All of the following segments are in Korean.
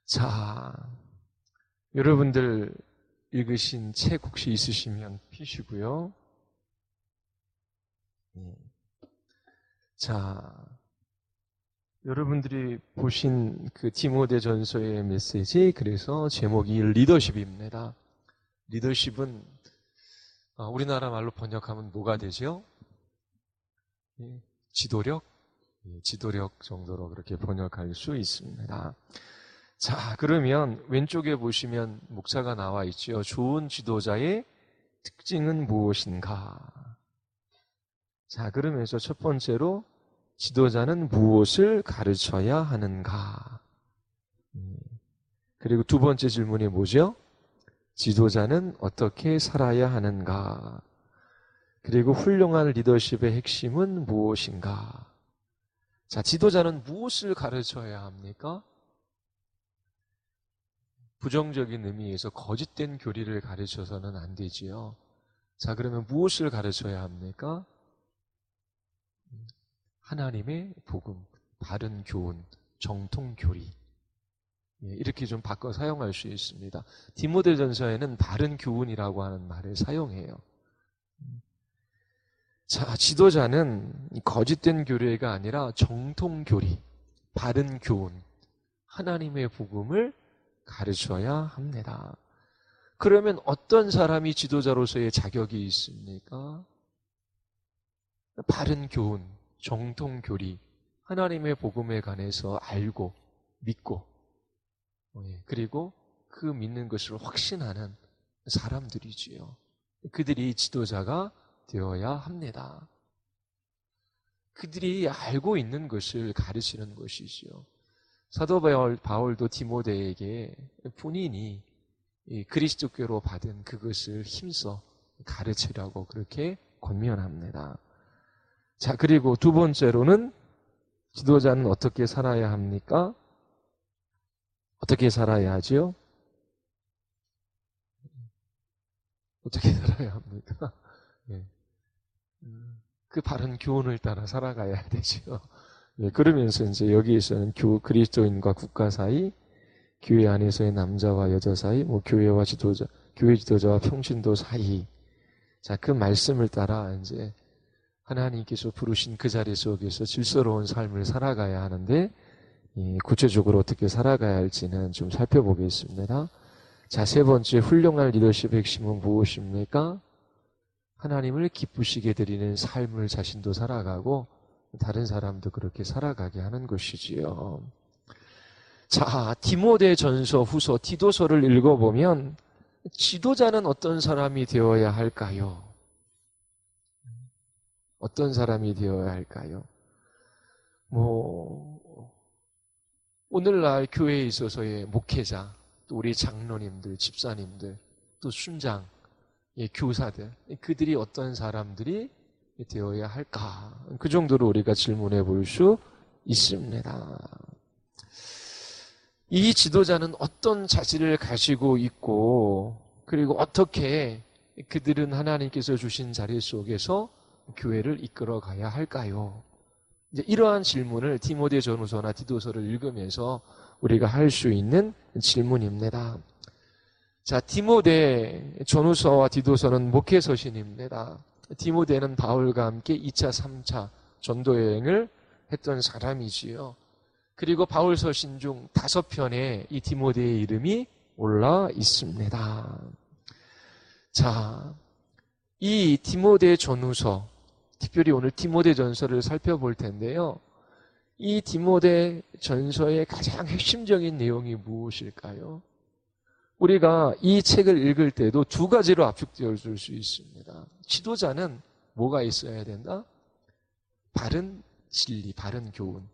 자, 여러분들 읽으신 책 혹시 있으시면 피시고요. 자, 여러분들이 보신 그 디모데전서의 메시지, 그래서 제목이 리더십입니다. 리더십은 우리나라 말로 번역하면 뭐가 되죠? 지도력? 지도력 정도로 그렇게 번역할 수 있습니다. 자, 그러면 왼쪽에 보시면 목차가 나와 있죠. 좋은 지도자의 특징은 무엇인가? 자, 그러면서 첫 번째로 지도자는 무엇을 가르쳐야 하는가? 그리고 두 번째 질문이 뭐죠? 지도자는 어떻게 살아야 하는가? 그리고 훌륭한 리더십의 핵심은 무엇인가? 자, 지도자는 무엇을 가르쳐야 합니까? 부정적인 의미에서 거짓된 교리를 가르쳐서는 안 되지요. 자, 그러면 무엇을 가르쳐야 합니까? 하나님의 복음, 바른 교훈, 정통 교리. 이렇게 좀 바꿔 사용할 수 있습니다. 디모데전서에는 바른 교훈이라고 하는 말을 사용해요. 자, 지도자는 거짓된 교리가 아니라 정통 교리, 바른 교훈, 하나님의 복음을 가르쳐야 합니다. 그러면 어떤 사람이 지도자로서의 자격이 있습니까? 바른 교훈, 정통 교리, 하나님의 복음에 관해서 알고 믿고 그리고 그 믿는 것을 확신하는 사람들이지요. 그들이 지도자가 되어야 합니다. 그들이 알고 있는 것을 가르치는 것이지요. 사도 바울도 디모데에게 본인이 그리스도교로 받은 그것을 힘써 가르치라고 그렇게 권면합니다. 자, 그리고 두 번째로는 지도자는 어떻게 살아야 합니까? 어떻게 살아야 하지요? 어떻게 살아야 합니까? 네. 그 바른 교훈을 따라 살아가야 되죠. 네, 그러면서 이제 여기에서는 그리스도인과 국가 사이, 교회 안에서의 남자와 여자 사이, 교회와 지도자, 교회 지도자와 평신도 사이. 자, 그 말씀을 따라 이제 하나님께서 부르신 그 자리 속에서 질서로운 삶을 살아가야 하는데, 구체적으로 어떻게 살아가야 할지는 좀 살펴보겠습니다. 자, 세 번째 훌륭한 리더십의 핵심은 무엇입니까? 하나님을 기쁘시게 드리는 삶을 자신도 살아가고 다른 사람도 그렇게 살아가게 하는 것이지요. 자, 디모데전서, 후서, 디도서를 읽어보면 지도자는 어떤 사람이 되어야 할까요? 어떤 사람이 되어야 할까요? 오늘날 교회에 있어서의 목회자, 또 우리 장로님들, 집사님들, 또 순장, 교사들, 그들이 어떤 사람들이 되어야 할까? 그 정도로 우리가 질문해 볼 수 있습니다. 이 지도자는 어떤 자질을 가지고 있고, 그리고 어떻게 그들은 하나님께서 주신 자리 속에서 교회를 이끌어 가야 할까요? 이제 이러한 질문을 디모데전후서나 디도서를 읽으면서 우리가 할 수 있는 질문입니다. 자, 디모데전후서와 디도서는 목회서신입니다. 디모데는 바울과 함께 2차, 3차 전도 여행을 했던 사람이지요. 그리고 바울 서신 중 5편에 이 디모데의 이름이 올라 있습니다. 자, 이 디모데 전후서, 특별히 오늘 디모데 전서를 살펴볼 텐데요. 이 디모데 전서의 가장 핵심적인 내용이 무엇일까요? 우리가 이 책을 읽을 때도 두 가지로 압축되어 줄 수 있습니다. 지도자는 뭐가 있어야 된다? 바른 진리, 바른 교훈.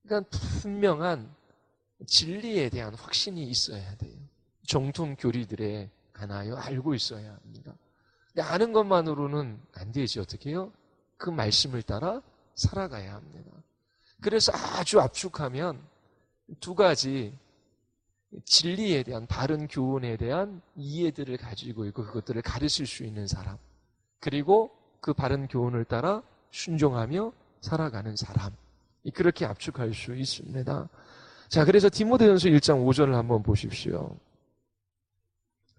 그러니까 분명한 진리에 대한 확신이 있어야 돼요. 정통 교리들에 관하여 알고 있어야 합니다. 근데 아는 것만으로는 안 되지. 어떻게 해요? 그 말씀을 따라 살아가야 합니다. 그래서 아주 압축하면 두 가지 진리에 대한, 바른 교훈에 대한 이해들을 가지고 있고 그것들을 가르칠 수 있는 사람, 그리고 그 바른 교훈을 따라 순종하며 살아가는 사람, 그렇게 압축할 수 있습니다. 자, 그래서 디모데전서 1장 5절을 한번 보십시오.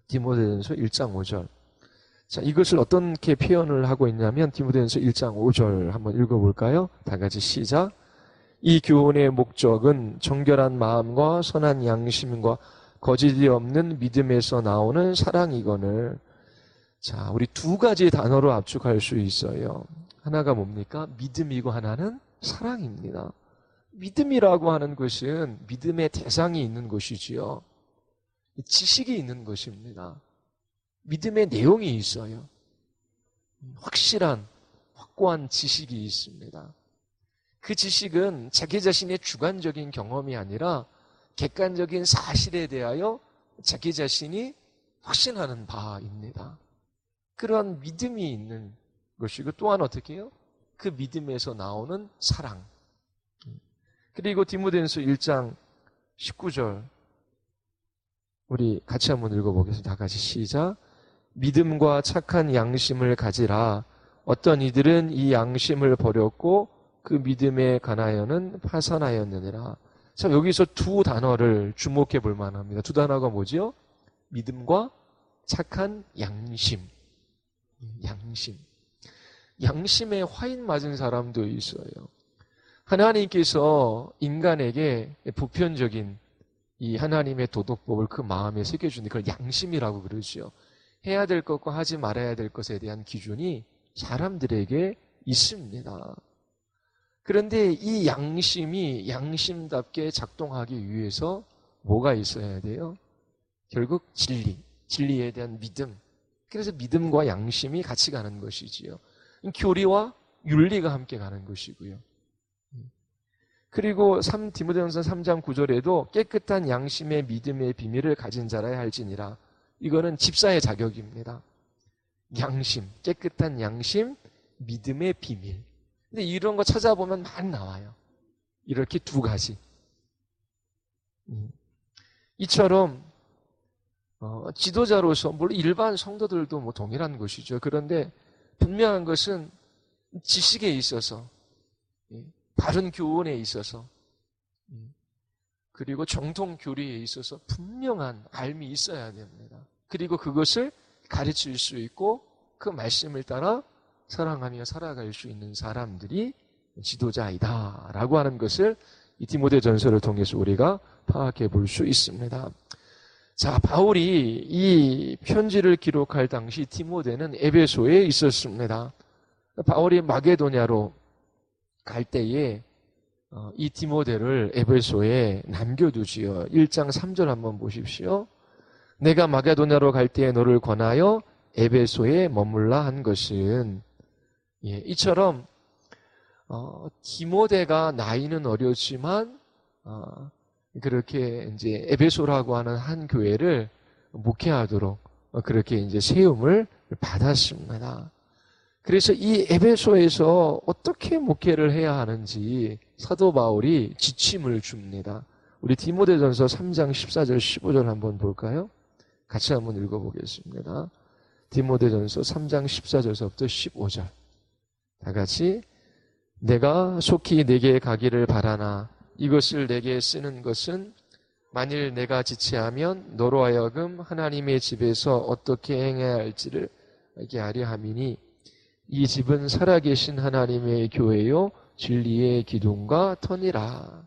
디모데전서 1장 5절. 자, 이것을 어떻게 표현을 하고 있냐면 디모데전서 1장 5절 한번 읽어볼까요? 다 같이 시작. 이 교훈의 목적은 정결한 마음과 선한 양심과 거짓이 없는 믿음에서 나오는 사랑이거늘. 자, 우리 두 가지 단어로 압축할 수 있어요. 하나가 뭡니까? 믿음이고 하나는 사랑입니다. 믿음이라고 하는 것은 믿음의 대상이 있는 것이지요. 지식이 있는 것입니다. 믿음의 내용이 있어요. 확실한, 확고한 지식이 있습니다. 그 지식은 자기 자신의 주관적인 경험이 아니라 객관적인 사실에 대하여 자기 자신이 확신하는 바입니다. 그러한 믿음이 있는 것이고 또한 어떻게 해요? 그 믿음에서 나오는 사랑. 그리고 디모데전서 1장 19절 우리 같이 한번 읽어보겠습니다. 다 같이 시작. 믿음과 착한 양심을 가지라. 어떤 이들은 이 양심을 버렸고 그 믿음에 관하여는 파산하였느니라. 자, 여기서 두 단어를 주목해 볼 만합니다. 두 단어가 뭐지요? 믿음과 착한 양심. 양심. 양심에 화인 맞은 사람도 있어요. 하나님께서 인간에게 보편적인 이 하나님의 도덕법을 그 마음에 새겨주는 그걸 양심이라고 그러죠. 해야 될 것과 하지 말아야 될 것에 대한 기준이 사람들에게 있습니다. 그런데 이 양심이 양심답게 작동하기 위해서 뭐가 있어야 돼요? 결국 진리, 진리에 대한 믿음. 그래서 믿음과 양심이 같이 가는 것이지요. 교리와 윤리가 함께 가는 것이고요. 그리고 디모데전서 3장 9절에도 깨끗한 양심의 믿음의 비밀을 가진 자라야 할지니라. 이거는 집사의 자격입니다. 양심, 깨끗한 양심, 믿음의 비밀. 근데 이런 거 찾아보면 많이 나와요. 이렇게 두 가지. 이처럼 지도자로서 물론 일반 성도들도 뭐 동일한 것이죠. 그런데 분명한 것은 지식에 있어서 바른 교훈에 있어서 그리고 정통 교리에 있어서 분명한 알미 있어야 됩니다. 그리고 그것을 가르칠 수 있고 그 말씀을 따라 사랑하며 살아갈 수 있는 사람들이 지도자이다라고 하는 것을 이 디모데전서를 통해서 우리가 파악해 볼 수 있습니다. 자, 바울이 이 편지를 기록할 당시 디모데는 에베소에 있었습니다. 바울이 마게도냐로 갈 때에 이 디모데를 에베소에 남겨두지요. 1장 3절 한번 보십시오. 내가 마게도냐로 갈 때에 너를 권하여 에베소에 머물라 한 것은 이처럼 디모데가 나이는 어렸지만 그렇게 이제 에베소라고 하는 한 교회를 목회하도록 그렇게 이제 세움을 받았습니다. 그래서 이 에베소에서 어떻게 목회를 해야 하는지 사도 바울이 지침을 줍니다. 우리 디모데전서 3장 14절 15절 한번 볼까요? 같이 한번 읽어보겠습니다. 디모데전서 3장 14절서부터 15절 다 같이 내가 속히 내게 가기를 바라나 이것을 내게 쓰는 것은 만일 내가 지체하면 너로 하여금 하나님의 집에서 어떻게 행해야 할지를 알게 하려 함이니 이 집은 살아계신 하나님의 교회요 진리의 기둥과 터니라.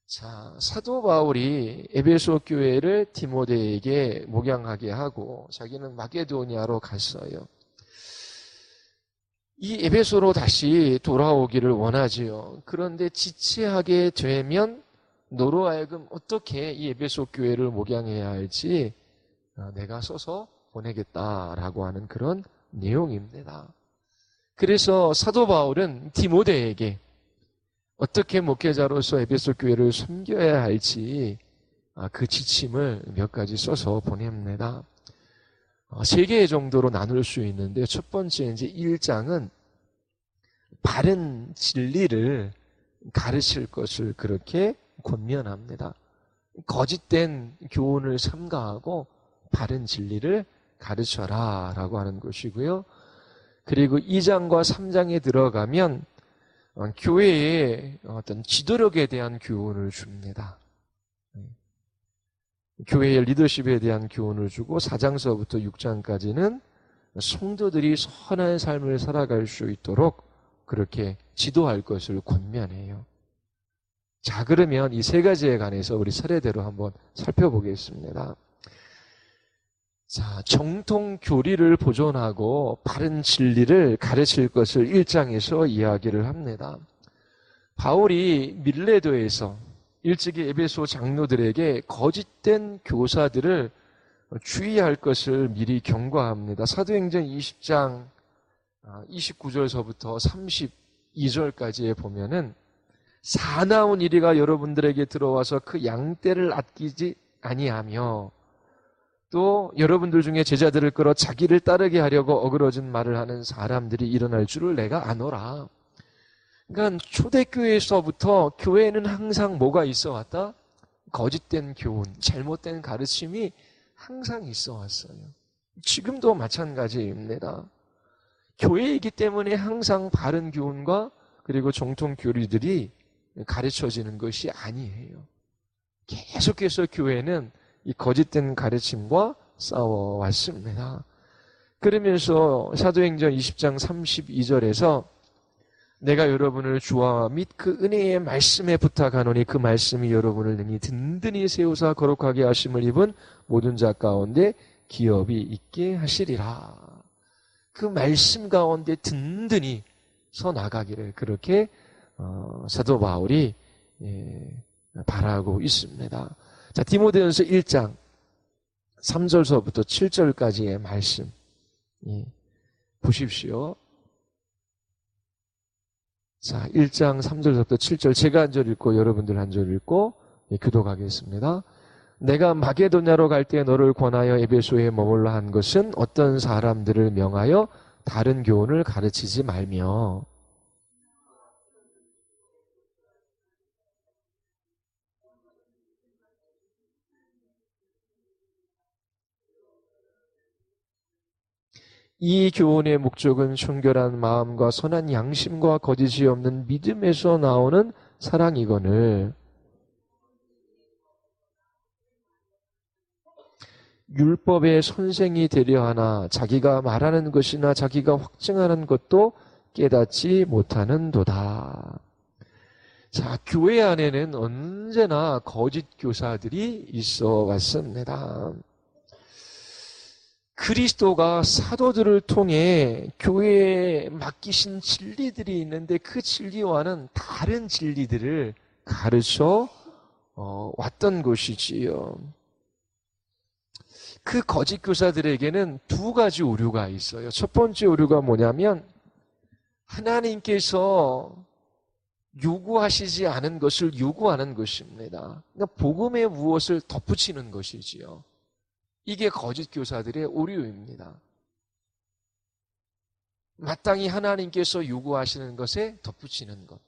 자, 사도 바울이 에베소 교회를 디모데에게 목양하게 하고 자기는 마게도니아로 갔어요. 이 에베소로 다시 돌아오기를 원하지요. 그런데 지체하게 되면 너로 하여금 어떻게 이 에베소 교회를 목양해야 할지 내가 써서 보내겠다라고 하는 그런 내용입니다. 그래서 사도 바울은 디모데에게 어떻게 목회자로서 에베소 교회를 섬겨야 할지 그 지침을 몇 가지 써서 보냅니다. 3개 정도로 나눌 수 있는데 첫 번째 이제 1장은 바른 진리를 가르칠 것을 그렇게 권면합니다. 거짓된 교훈을 삼가하고 바른 진리를 가르쳐라 라고 하는 것이고요. 그리고 2장과 3장에 들어가면 교회의 어떤 지도력에 대한 교훈을 줍니다. 교회의 리더십에 대한 교훈을 주고 4장서부터 6장까지는 성도들이 선한 삶을 살아갈 수 있도록 그렇게 지도할 것을 권면해요. 자, 그러면 이 세 가지에 관해서 우리 차례대로 한번 살펴보겠습니다. 자, 정통 교리를 보존하고 바른 진리를 가르칠 것을 1장에서 이야기를 합니다. 바울이 밀레도에서 일찍이 에베소 장로들에게 거짓된 교사들을 주의할 것을 미리 경고합니다. 사도행전 20장 29절서부터 32절까지에 보면은 사나운 이리가 여러분들에게 들어와서 그 양떼를 아끼지 아니하며 또 여러분들 중에 제자들을 끌어 자기를 따르게 하려고 어그러진 말을 하는 사람들이 일어날 줄을 내가 아노라. 그러니까 초대교회에서부터 교회는 항상 뭐가 있어 왔다? 거짓된 교훈, 잘못된 가르침이 항상 있어 왔어요. 지금도 마찬가지입니다. 교회이기 때문에 항상 바른 교훈과 그리고 정통 교리들이 가르쳐지는 것이 아니에요. 계속해서 교회는 이 거짓된 가르침과 싸워왔습니다. 그러면서 사도행전 20장 32절에서 내가 여러분을 주와 및 그 은혜의 말씀에 부탁하노니 그 말씀이 여러분을 능히 든든히 세우사 거룩하게 하심을 입은 모든 자 가운데 기업이 있게 하시리라. 그 말씀 가운데 든든히 서 나가기를 그렇게 사도 바울이 바라고 있습니다. 자, 디모데전서 1장 3절서부터 7절까지의 말씀 보십시오. 자, 1장 3절부터 7절 제가 한 절 읽고 여러분들 한 절 읽고 교독하겠습니다. 내가 마게도냐로 갈 때 너를 권하여 에베소에 머물러 한 것은 어떤 사람들을 명하여 다른 교훈을 가르치지 말며 이 교훈의 목적은 순결한 마음과 선한 양심과 거짓이 없는 믿음에서 나오는 사랑이거늘 율법의 선생이 되려 하나 자기가 말하는 것이나 자기가 확증하는 것도 깨닫지 못하는도다. 자, 교회 안에는 언제나 거짓 교사들이 있어 왔습니다. 그리스도가 사도들을 통해 교회에 맡기신 진리들이 있는데 그 진리와는 다른 진리들을 가르쳐 왔던 것이지요. 그 거짓 교사들에게는 두 가지 오류가 있어요. 첫 번째 오류가 뭐냐면 하나님께서 요구하시지 않은 것을 요구하는 것입니다. 그러니까 복음에 무엇을 덧붙이는 것이지요. 이게 거짓 교사들의 오류입니다. 마땅히 하나님께서 요구하시는 것에 덧붙이는 것,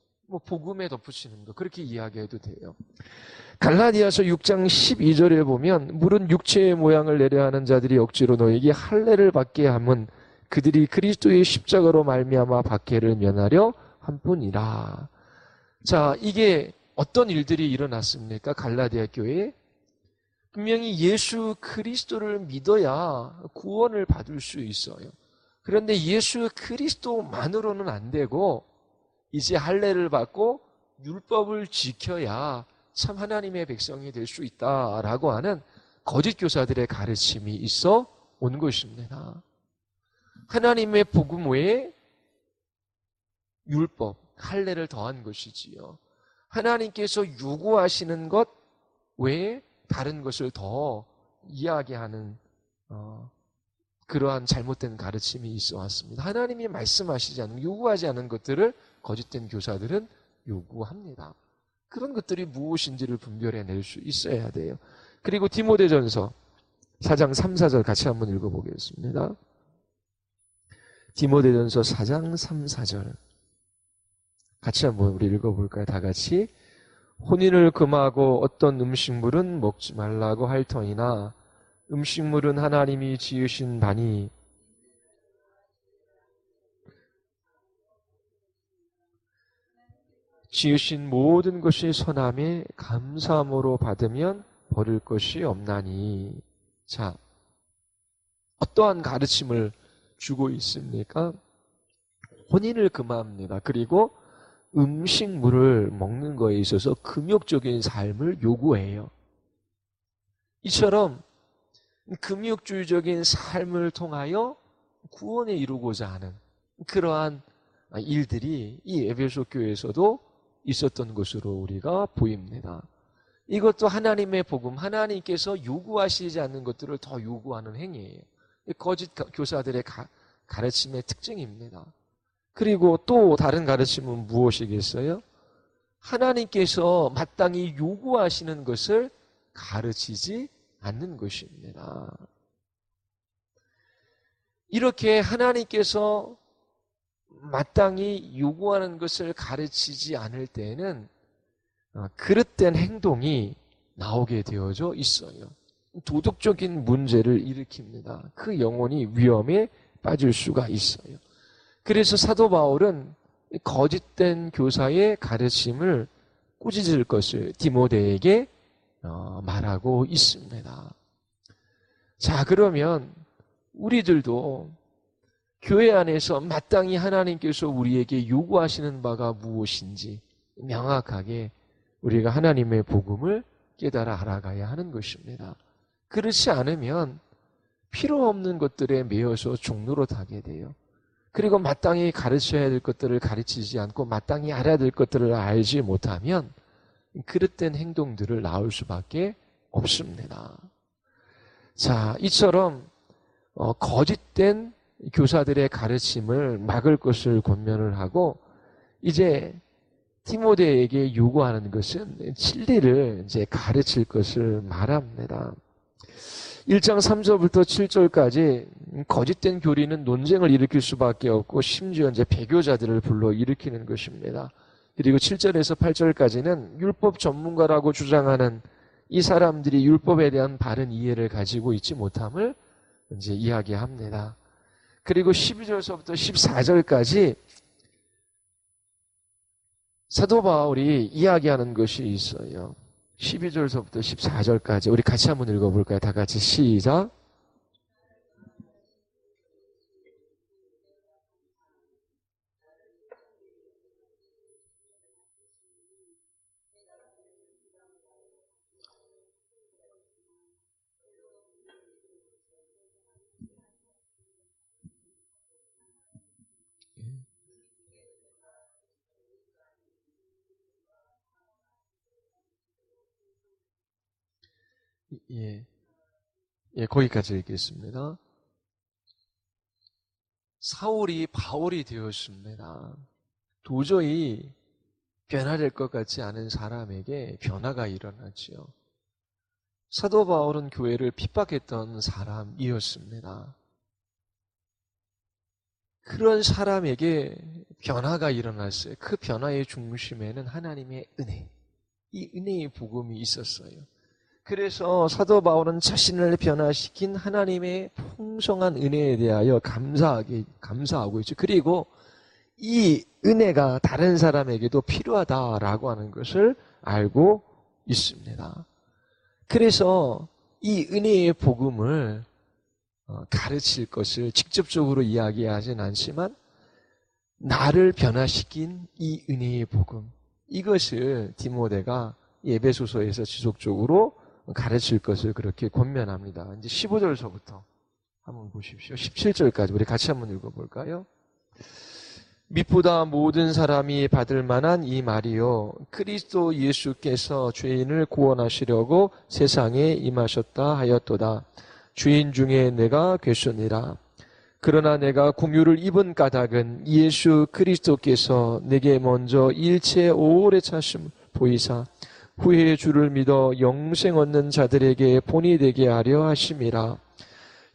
복음에 덧붙이는 것, 그렇게 이야기해도 돼요. 갈라디아서 6장 12절에 보면 물은 육체의 모양을 내려 하는 자들이 억지로 너에게 할례를 받게 함은 그들이 그리스도의 십자가로 말미암아 박해를 면하려 함뿐이라. 자, 이게 어떤 일들이 일어났습니까? 갈라디아 교회에 분명히 예수 그리스도를 믿어야 구원을 받을 수 있어요. 그런데 예수 그리스도만으로는 안 되고 이제 할례를 받고 율법을 지켜야 참 하나님의 백성이 될 수 있다라고 하는 거짓 교사들의 가르침이 있어 온 것입니다. 하나님의 복음 외에 율법, 할례를 더한 것이지요. 하나님께서 요구하시는 것 외에 다른 것을 더 이야기하는 그러한 잘못된 가르침이 있어 왔습니다. 하나님이 말씀하시지 않는, 요구하지 않은 것들을 거짓된 교사들은 요구합니다. 그런 것들이 무엇인지를 분별해낼 수 있어야 돼요. 그리고 디모데전서 4장 3, 4절 같이 한번 읽어보겠습니다. 디모데전서 4장 3, 4절 같이 한번 우리 읽어볼까요? 다 같이. 혼인을 금하고 어떤 음식물은 먹지 말라고 할 터이나 음식물은 하나님이 지으신 바니 지으신 모든 것이 선함에 감사함으로 받으면 버릴 것이 없나니. 자, 어떠한 가르침을 주고 있습니까? 혼인을 금합니다. 그리고 음식물을 먹는 거에 있어서 금욕적인 삶을 요구해요. 이처럼 금욕주의적인 삶을 통하여 구원에 이루고자 하는 그러한 일들이 이 에베소 교회에서도 있었던 것으로 우리가 보입니다. 이것도 하나님의 복음, 하나님께서 요구하시지 않는 것들을 더 요구하는 행위예요. 거짓 교사들의 가르침의 특징입니다. 그리고 또 다른 가르침은 무엇이겠어요? 하나님께서 마땅히 요구하시는 것을 가르치지 않는 것입니다. 이렇게 하나님께서 마땅히 요구하는 것을 가르치지 않을 때에는 그릇된 행동이 나오게 되어져 있어요. 도덕적인 문제를 일으킵니다. 그 영혼이 위험에 빠질 수가 있어요. 그래서 사도 바울은 거짓된 교사의 가르침을 꾸짖을 것을 디모데에게 말하고 있습니다. 자, 그러면 우리들도 교회 안에서 마땅히 하나님께서 우리에게 요구하시는 바가 무엇인지 명확하게 우리가 하나님의 복음을 깨달아 알아가야 하는 것입니다. 그렇지 않으면 필요 없는 것들에 매여서 종노릇하게 돼요. 그리고 마땅히 가르쳐야 될 것들을 가르치지 않고 마땅히 알아야 될 것들을 알지 못하면 그릇된 행동들을 나올 수밖에 없습니다. 자, 이처럼 거짓된 교사들의 가르침을 막을 것을 권면을 하고 이제 디모데에게 요구하는 것은 진리를 이제 가르칠 것을 말합니다. 1장 3절부터 7절까지 거짓된 교리는 논쟁을 일으킬 수밖에 없고 심지어 이제 배교자들을 불러 일으키는 것입니다. 그리고 7절에서 8절까지는 율법 전문가라고 주장하는 이 사람들이 율법에 대한 바른 이해를 가지고 있지 못함을 이제 이야기합니다. 그리고 12절서부터 14절까지 사도 바울이 이야기하는 것이 있어요. 12절서부터 14절까지 우리 같이 한번 읽어볼까요? 다 같이 시작. 거기까지 읽겠습니다. 사울이 바울이 되었습니다. 도저히 변화될 것 같지 않은 사람에게 변화가 일어났지요. 사도 바울은 교회를 핍박했던 사람이었습니다. 그런 사람에게 변화가 일어났어요. 그 변화의 중심에는 하나님의 은혜, 이 은혜의 복음이 있었어요. 그래서 사도 바울은 자신을 변화시킨 하나님의 풍성한 은혜에 대하여 감사하고 있죠. 그리고 이 은혜가 다른 사람에게도 필요하다라고 하는 것을 알고 있습니다. 그래서 이 은혜의 복음을 가르칠 것을 직접적으로 이야기하진 않지만 나를 변화시킨 이 은혜의 복음, 이것을 디모데가 에베소서에서 지속적으로 가르칠 것을 그렇게 권면합니다. 이제 15절서부터 한번 보십시오. 17절까지 우리 같이 한번 읽어볼까요? 밑보다 모든 사람이 받을 만한 이 말이요, 그리스도 예수께서 죄인을 구원하시려고 세상에 임하셨다 하였도다. 죄인 중에 내가 괴순이라. 그러나 내가 공유를 입은 까닭은 예수 그리스도께서 내게 먼저 일체 오래 차심 보이사 후에 주를 믿어 영생 얻는 자들에게 본이 되게 하려 하심이라.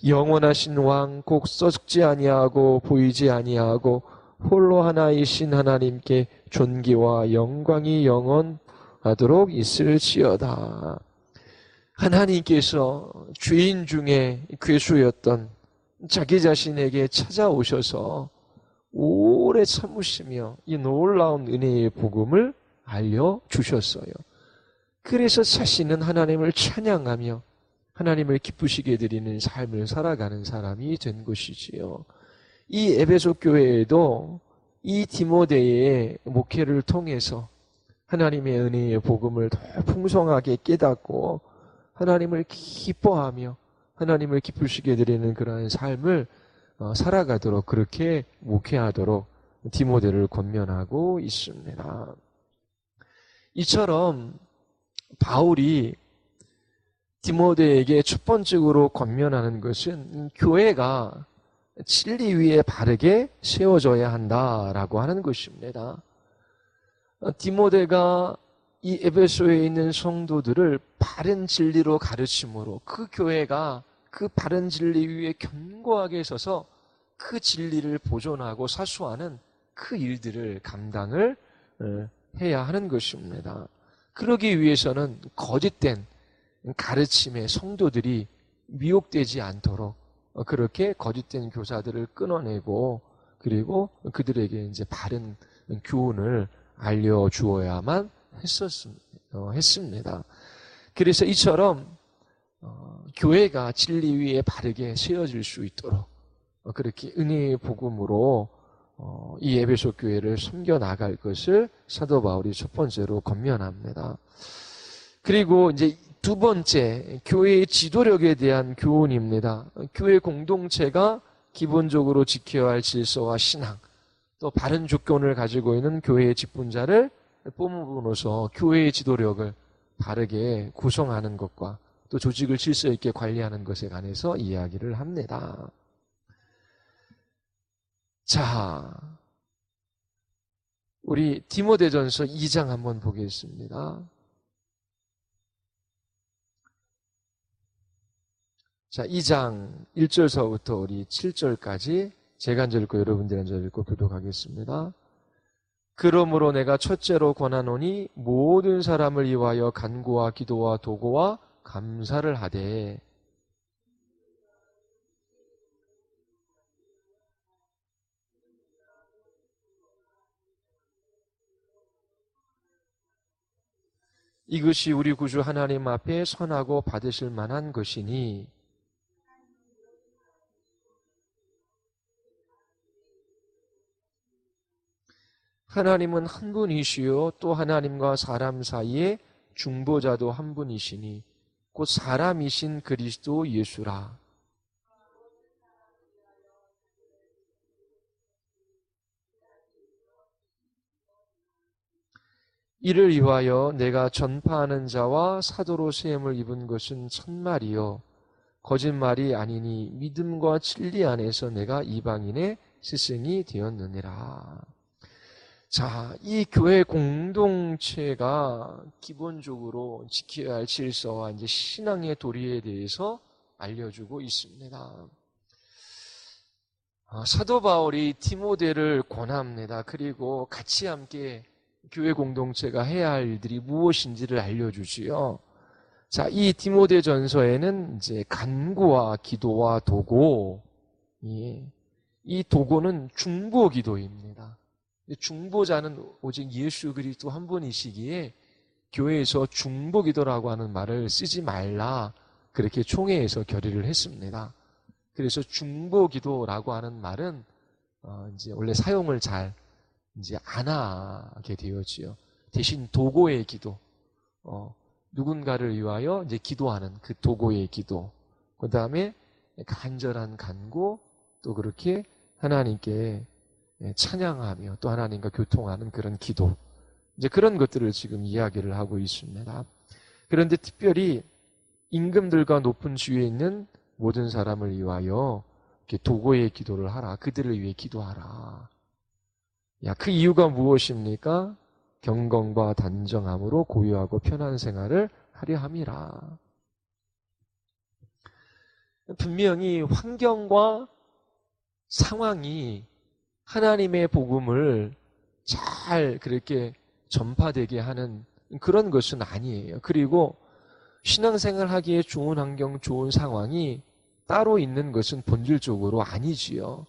영원하신 왕 곧 썩지 아니하고 보이지 아니하고 홀로 하나이신 하나님께 존귀와 영광이 영원하도록 있을지어다. 하나님께서 죄인 중에 괴수였던 자기 자신에게 찾아오셔서 오래 참으시며 이 놀라운 은혜의 복음을 알려주셨어요. 그래서 자신은 하나님을 찬양하며 하나님을 기쁘시게 드리는 삶을 살아가는 사람이 된 것이지요. 이 에베소 교회에도 이 디모데의 목회를 통해서 하나님의 은혜의 복음을 더 풍성하게 깨닫고 하나님을 기뻐하며 하나님을 기쁘시게 드리는 그러한 삶을 살아가도록, 그렇게 목회하도록 디모데를 권면하고 있습니다. 이처럼 바울이 디모데에게 첫 번째로 권면하는 것은 교회가 진리 위에 바르게 세워져야 한다라고 하는 것입니다. 디모데가 이 에베소에 있는 성도들을 바른 진리로 가르침으로 그 교회가 그 바른 진리 위에 견고하게 서서 그 진리를 보존하고 사수하는 그 일들을 감당을 해야 하는 것입니다. 그러기 위해서는 거짓된 가르침의 성도들이 미혹되지 않도록 그렇게 거짓된 교사들을 끊어내고, 그리고 그들에게 이제 바른 교훈을 알려주어야만 했습니다. 그래서 이처럼 교회가 진리 위에 바르게 세워질 수 있도록 그렇게 은혜의 복음으로 이 에베소 교회를 섬겨 나갈 것을 사도 바울이 첫 번째로 권면합니다. 그리고 이제 두 번째, 교회의 지도력에 대한 교훈입니다. 교회 공동체가 기본적으로 지켜야 할 질서와 신앙, 또 바른 조건을 가지고 있는 교회의 직분자를 뽑아서 교회의 지도력을 바르게 구성하는 것과 또 조직을 질서 있게 관리하는 것에 관해서 이야기를 합니다. 자, 우리 디모데전서 2장 한번 보겠습니다. 자, 2장 1절서부터 우리 7절까지 제가 한 절 읽고 여러분들이 한 절 읽고 교독하겠습니다. 그러므로 내가 첫째로 권하노니 모든 사람을 위하여 간구와 기도와 도고와 감사를 하되 이것이 우리 구주 하나님 앞에 선하고 받으실 만한 것이니 하나님은 한 분이시요 또 하나님과 사람 사이에 중보자도 한 분이시니 곧 사람이신 그리스도 예수라. 이를 위하여 내가 전파하는 자와 사도로 세움을 입은 것은 참말이요 거짓말이 아니니 믿음과 진리 안에서 내가 이방인의 스승이 되었느니라. 자, 이 교회 공동체가 기본적으로 지켜야 할 질서와 이제 신앙의 도리에 대해서 알려주고 있습니다. 사도 바울이 디모데를 권합니다. 그리고 같이 함께 교회 공동체가 해야 할 일들이 무엇인지를 알려주지요. 자, 이 디모데 전서에는 이제 간구와 기도와 도고, 이 도고는 중보 기도입니다. 중보자는 오직 예수 그리스도 한 분이시기에 교회에서 중보 기도라고 하는 말을 쓰지 말라, 그렇게 총회에서 결의를 했습니다. 그래서 중보 기도라고 하는 말은 이제 원래 사용을 잘 이제 안 하게 되었지요. 대신 도고의 기도, 누군가를 위하여 이제 기도하는 그 도고의 기도, 그 다음에 간절한 간구, 또 그렇게 하나님께 찬양하며 또 하나님과 교통하는 그런 기도, 이제 그런 것들을 지금 이야기를 하고 있습니다. 그런데 특별히 임금들과 높은 지위에 있는 모든 사람을 위하여 이렇게 도고의 기도를 하라, 그들을 위해 기도하라. 그 이유가 무엇입니까? 경건과 단정함으로 고요하고 편한 생활을 하려 함이라. 분명히 환경과 상황이 하나님의 복음을 잘 그렇게 전파되게 하는 그런 것은 아니에요. 그리고 신앙생활 하기에 좋은 환경, 좋은 상황이 따로 있는 것은 본질적으로 아니지요.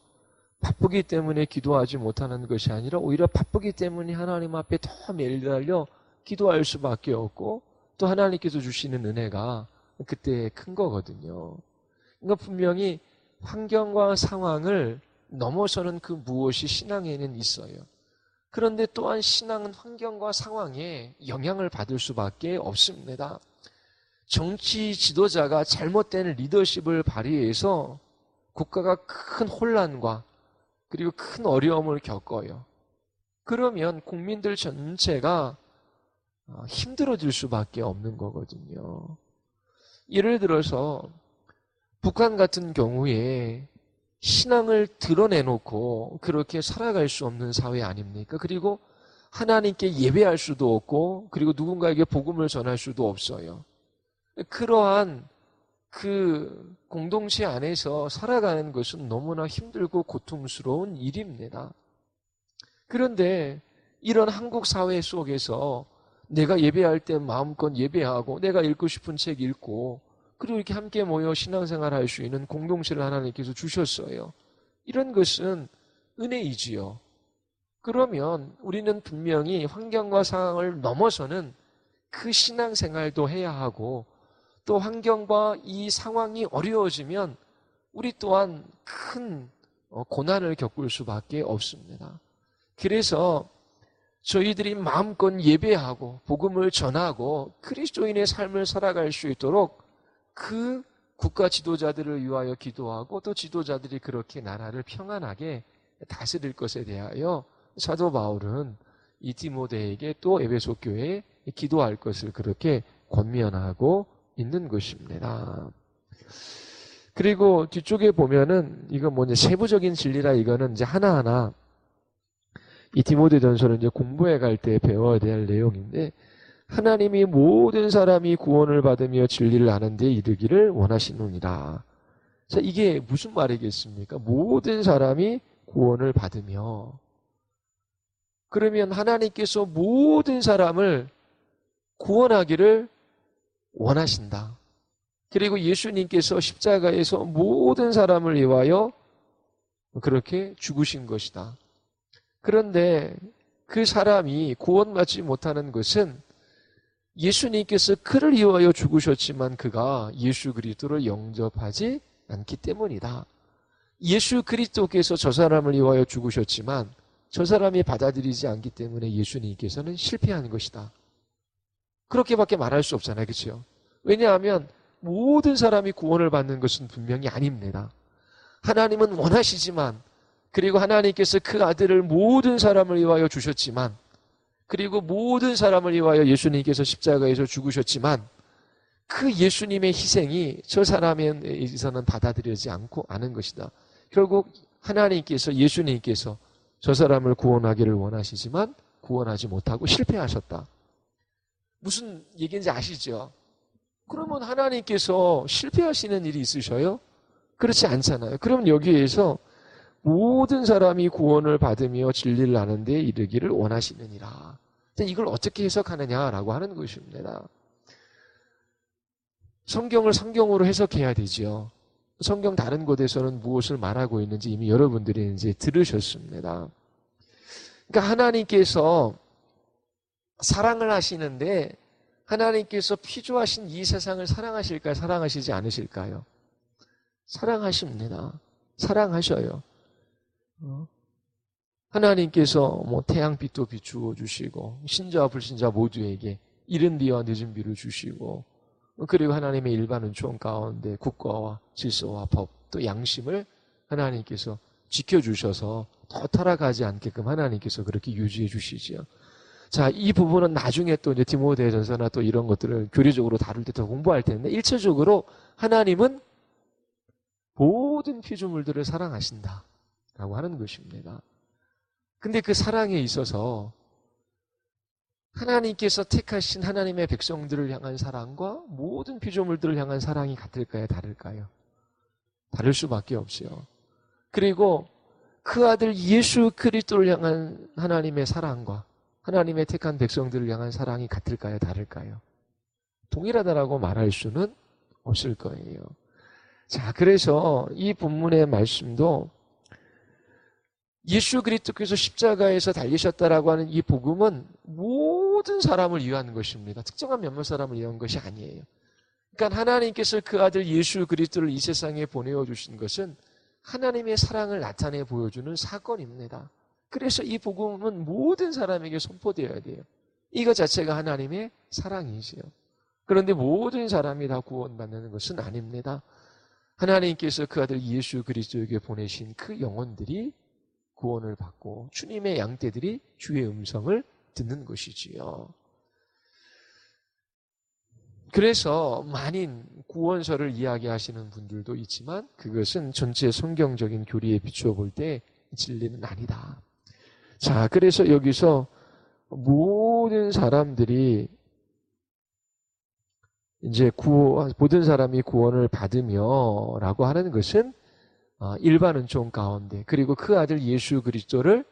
바쁘기 때문에 기도하지 못하는 것이 아니라 오히려 바쁘기 때문에 하나님 앞에 더 매달려 기도할 수밖에 없고 또 하나님께서 주시는 은혜가 그때 큰 거거든요. 그러니까 분명히 환경과 상황을 넘어서는 그 무엇이 신앙에는 있어요. 그런데 또한 신앙은 환경과 상황에 영향을 받을 수밖에 없습니다. 정치 지도자가 잘못된 리더십을 발휘해서 국가가 큰 혼란과 그리고 큰 어려움을 겪어요. 그러면 국민들 전체가 힘들어질 수밖에 없는 거거든요. 예를 들어서 북한 같은 경우에 신앙을 드러내놓고 그렇게 살아갈 수 없는 사회 아닙니까? 그리고 하나님께 예배할 수도 없고 그리고 누군가에게 복음을 전할 수도 없어요. 그러한 그 공동체 안에서 살아가는 것은 너무나 힘들고 고통스러운 일입니다. 그런데 이런 한국 사회 속에서 내가 예배할 때 마음껏 예배하고 내가 읽고 싶은 책 읽고 그리고 이렇게 함께 모여 신앙생활 할 수 있는 공동체를 하나님께서 주셨어요. 이런 것은 은혜이지요. 그러면 우리는 분명히 환경과 상황을 넘어서는 그 신앙생활도 해야 하고 또 환경과 이 상황이 어려워지면 우리 또한 큰 고난을 겪을 수밖에 없습니다. 그래서 저희들이 마음껏 예배하고 복음을 전하고 그리스도인의 삶을 살아갈 수 있도록 그 국가 지도자들을 위하여 기도하고 또 지도자들이 그렇게 나라를 평안하게 다스릴 것에 대하여 사도 바울은 이 디모데에게 또 에베소 교회에 기도할 것을 그렇게 권면하고 있는 것입니다. 그리고 뒤쪽에 보면은 이거 뭐 이제 세부적인 진리라 이거는 이제 하나하나 이 디모데전서는 이제 공부해 갈 때 배워야 될 내용인데 하나님이 모든 사람이 구원을 받으며 진리를 아는 데 이르기를 원하시느니라. 자, 이게 무슨 말이겠습니까? 모든 사람이 구원을 받으며 그러면 하나님께서 모든 사람을 구원하기를 원하신다. 그리고 예수님께서 십자가에서 모든 사람을 위하여 그렇게 죽으신 것이다. 그런데 그 사람이 구원받지 못하는 것은 예수님께서 그를 위하여 죽으셨지만 그가 예수 그리스도를 영접하지 않기 때문이다. 예수 그리스도께서 저 사람을 위하여 죽으셨지만 저 사람이 받아들이지 않기 때문에 예수님께서는 실패한 것이다. 그렇게밖에 말할 수 없잖아요. 그렇죠? 왜냐하면 모든 사람이 구원을 받는 것은 분명히 아닙니다. 하나님은 원하시지만 그리고 하나님께서 그 아들을 모든 사람을 위하여 주셨지만 그리고 모든 사람을 위하여 예수님께서 십자가에서 죽으셨지만 그 예수님의 희생이 저 사람에 있어서는 받아들여지지 않는 것이다. 결국 하나님께서 예수님께서 저 사람을 구원하기를 원하시지만 구원하지 못하고 실패하셨다. 무슨 얘기인지 아시죠? 그러면 하나님께서 실패하시는 일이 있으셔요? 그렇지 않잖아요. 그럼 여기에서 모든 사람이 구원을 받으며 진리를 아는 데 이르기를 원하시느니라. 이걸 어떻게 해석하느냐라고 하는 것입니다. 성경을 성경으로 해석해야 되죠. 성경 다른 곳에서는 무엇을 말하고 있는지 이미 여러분들이 이제 들으셨습니다. 그러니까 하나님께서 사랑을 하시는데 하나님께서 피조하신 이 세상을 사랑하실까요? 사랑하시지 않으실까요? 사랑하십니다. 사랑하셔요. 하나님께서 뭐 태양빛도 비추어 주시고 신자와 불신자 모두에게 이른 비와 늦은 비를 주시고 그리고 하나님의 일반 은총 가운데 국가와 질서와 법 또 양심을 하나님께서 지켜주셔서 더 타락하지 않게끔 하나님께서 그렇게 유지해 주시지요. 자, 이 부분은 나중에 또 이제 디모데전서나 또 이런 것들을 교리적으로 다룰 때 더 공부할 텐데 일차적으로 하나님은 모든 피조물들을 사랑하신다라고 하는 것입니다. 근데 그 사랑에 있어서 하나님께서 택하신 하나님의 백성들을 향한 사랑과 모든 피조물들을 향한 사랑이 같을까요? 다를까요? 다를 수밖에 없어요. 그리고 그 아들 예수 그리스도를 향한 하나님의 사랑과 하나님의 택한 백성들을 향한 사랑이 같을까요? 다를까요? 동일하다라고 말할 수는 없을 거예요. 자, 그래서 이 본문의 말씀도 예수 그리스도께서 십자가에서 달리셨다라고 하는 이 복음은 모든 사람을 위한 것입니다. 특정한 몇몇 사람을 위한 것이 아니에요. 그러니까 하나님께서 그 아들 예수 그리스도를 이 세상에 보내어 주신 것은 하나님의 사랑을 나타내 보여주는 사건입니다. 그래서 이 복음은 모든 사람에게 선포되어야 돼요. 이것 자체가 하나님의 사랑이지요. 그런데 모든 사람이 다 구원받는 것은 아닙니다. 하나님께서 그 아들 예수 그리스도에게 보내신 그 영혼들이 구원을 받고 주님의 양떼들이 주의 음성을 듣는 것이지요. 그래서 만인 구원서를 이야기하시는 분들도 있지만 그것은 전체 성경적인 교리에 비추어 볼 때 진리는 아니다. 자, 그래서 여기서 모든 사람들이 이제 모든 사람이 구원을 받으며 라고 하는 것은 일반 은총 가운데 그리고 그 아들 예수 그리스도를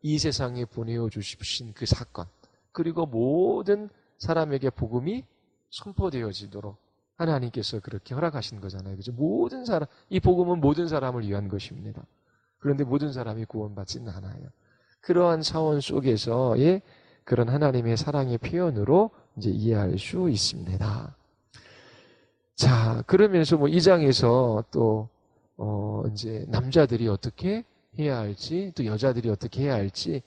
이 세상에 보내어 주신 그 사건 그리고 모든 사람에게 복음이 선포되어지도록 하나님께서 그렇게 허락하신 거잖아요. 그죠? 모든 사람, 이 복음은 모든 사람을 위한 것입니다. 그런데 모든 사람이 구원받지는 않아요. 그러한 차원 속에서의 그런 하나님의 사랑의 표현으로 이제 이해할 수 있습니다. 자, 그러면서 뭐 이 장에서 또 이제 남자들이 어떻게 해야 할지, 또 여자들이 어떻게 해야 할지,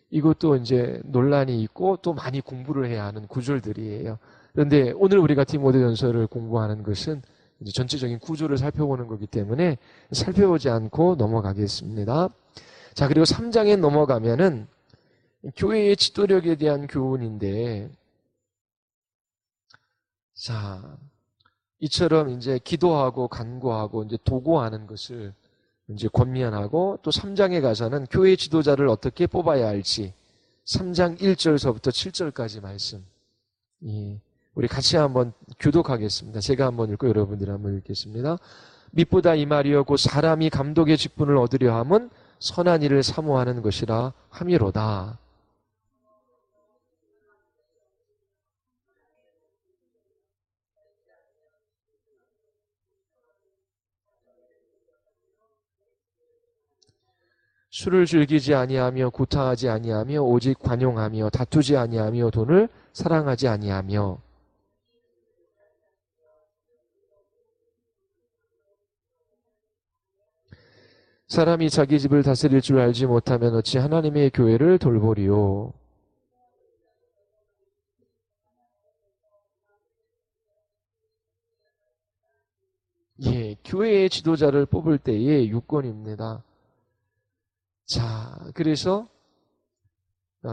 이것도 이제 논란이 있고 또 많이 공부를 해야 하는 구절들이에요. 그런데 오늘 우리가 디모데전서를 공부하는 것은 이제 전체적인 구조를 살펴보는 거기 때문에 살펴보지 않고 넘어가겠습니다. 자, 그리고 3장에 넘어가면은 교회의 지도력에 대한 교훈인데, 자, 이처럼 이제 기도하고 간구하고 이제 도구하는 것을 이제 권면하고 또 3장에 가서는 교회 지도자를 어떻게 뽑아야 할지 3장 1절서부터 7절까지 말씀. 예. 우리 같이 한번 교독하겠습니다. 제가 한번 읽고 여러분들이 한번 읽겠습니다. 밑보다 이 말이여 곧 사람이 감독의 직분을 얻으려 함은 선한 일을 사모하는 것이라 함이로다. 술을 즐기지 아니하며 구타하지 아니하며 오직 관용하며 다투지 아니하며 돈을 사랑하지 아니하며 사람이 자기 집을 다스릴 줄 알지 못하면 어찌 하나님의 교회를 돌보리요. 예, 교회의 지도자를 뽑을 때의 요건입니다. 자, 그래서